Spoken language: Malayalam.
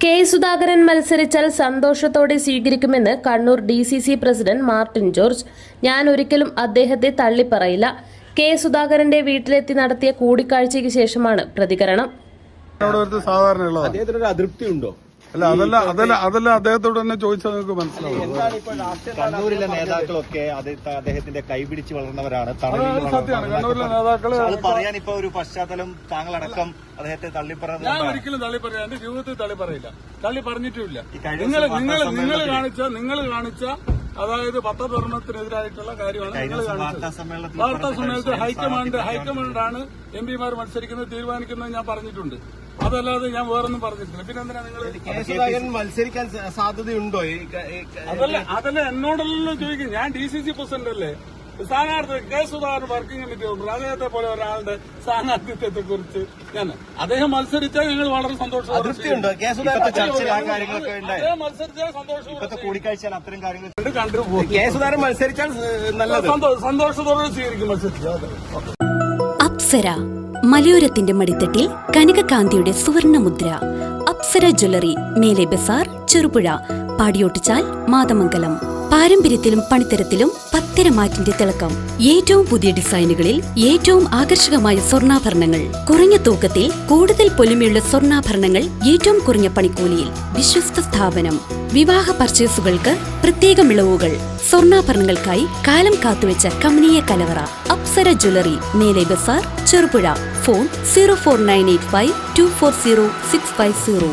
കെ സുധാകരൻ മത്സരിച്ചാൽ സന്തോഷത്തോടെ സ്വീകരിക്കുമെന്ന് കണ്ണൂർ DCC പ്രസിഡന്റ് മാർട്ടിൻ ജോർജ്. ഞാൻ ഒരിക്കലും അദ്ദേഹത്തെ തള്ളിപ്പറയില്ല. കെ സുധാകരന്റെ വീട്ടിലെത്തി നടത്തിയ കൂടിക്കാഴ്ചയ്ക്ക് ശേഷമാണ് പ്രതികരണം. അതൃപ്തിയുണ്ടോ? അല്ല അതല്ല അദ്ദേഹത്തോട് തന്നെ ചോദിച്ചാൽ നിങ്ങൾക്ക് മനസ്സിലാവും. കണ്ണൂരിലെ നേതാക്കളൊക്കെ അദ്ദേഹത്തിന്റെ കൈപിടിച്ച് വളർന്നവരാണ്. കണ്ണൂരിലെ നേതാക്കള് അത് പറയാൻ ഇപ്പൊ ഒരു പശ്ചാത്തലം താങ്കളടക്കം അദ്ദേഹത്തെ തള്ളിപ്പറയുന്നത്. ഞാൻ ഒരിക്കലും തള്ളിപ്പറയാം, എന്റെ ജീവിതത്തിൽ തള്ളിപ്പറയില്ല, തള്ളി പറഞ്ഞിട്ടുമില്ല. നിങ്ങൾ കാണിച്ച അതായത് പത്രധർമ്മത്തിനെതിരായിട്ടുള്ള കാര്യമാണ് നിങ്ങൾ കാണിച്ചത്. വാർത്താ സമ്മേളനത്തിൽ ഹൈക്കമാൻഡാണ് MP മാർ മത്സരിക്കുന്നത് തീരുമാനിക്കുന്നത് ഞാൻ പറഞ്ഞിട്ടുണ്ട്. അതല്ലാതെ ഞാൻ വേറൊന്നും പറഞ്ഞിട്ടില്ല. പിന്നെ എന്തിനാ നിങ്ങൾ മത്സരിക്കാൻ സാധ്യതയുണ്ടോ? അതല്ല എന്നോടല്ലോ ചോദിക്കും. ഞാൻ DCC പ്രസിഡന്റ് അല്ലേ. സ്ഥാനാർത്ഥി K Sudhakaran working committee member, അദ്ദേഹത്തെ പോലെ ഒരാളുടെ സ്ഥാനാർത്ഥിത്വത്തെ കുറിച്ച് അദ്ദേഹം മത്സരിച്ചാൽ ഞങ്ങൾ വളരെ സന്തോഷത്തോടെ മത്സരിച്ചാൽ സന്തോഷത്തോടെ സ്വീകരിക്കും. അപ്സര മലയോരത്തിന്റെ മടിത്തട്ടിൽ കനകകാന്തിയുടെ സുവർണമുദ്ര. അപ്സര ജ്വല്ലറി, മേലെ ബസാർ, ചെറുപുഴ, പാടിയോട്ടുചാൽ, മാതമംഗലം. പാരമ്പര്യത്തിലും പണിത്തരത്തിലും പത്തരമാറ്റിന്റെ തിളക്കം. ഏറ്റവും പുതിയ ഡിസൈനുകളിൽ ഏറ്റവും ആകർഷകമായ സ്വർണ്ണാഭരണങ്ങൾ. കുറഞ്ഞ തൂക്കത്തിൽ കൂടുതൽ പൊലിമയുള്ള സ്വർണ്ണാഭരണങ്ങൾ ഏറ്റവും കുറഞ്ഞ പണിക്കൂലിയിൽ. വിശ്വസ്ത സ്ഥാപനം. വിവാഹ പർച്ചേസുകൾക്ക് പ്രത്യേക ഇളവുകൾ. സ്വർണ്ണാഭരണങ്ങൾക്കായി കാലം കാത്തുവെച്ച കമനീയ കലവറ. അപ്സര ജ്വല്ലറി, മേലെ ബസാർ, ചെറുപുഴ. ഫോൺ 04985 240 650.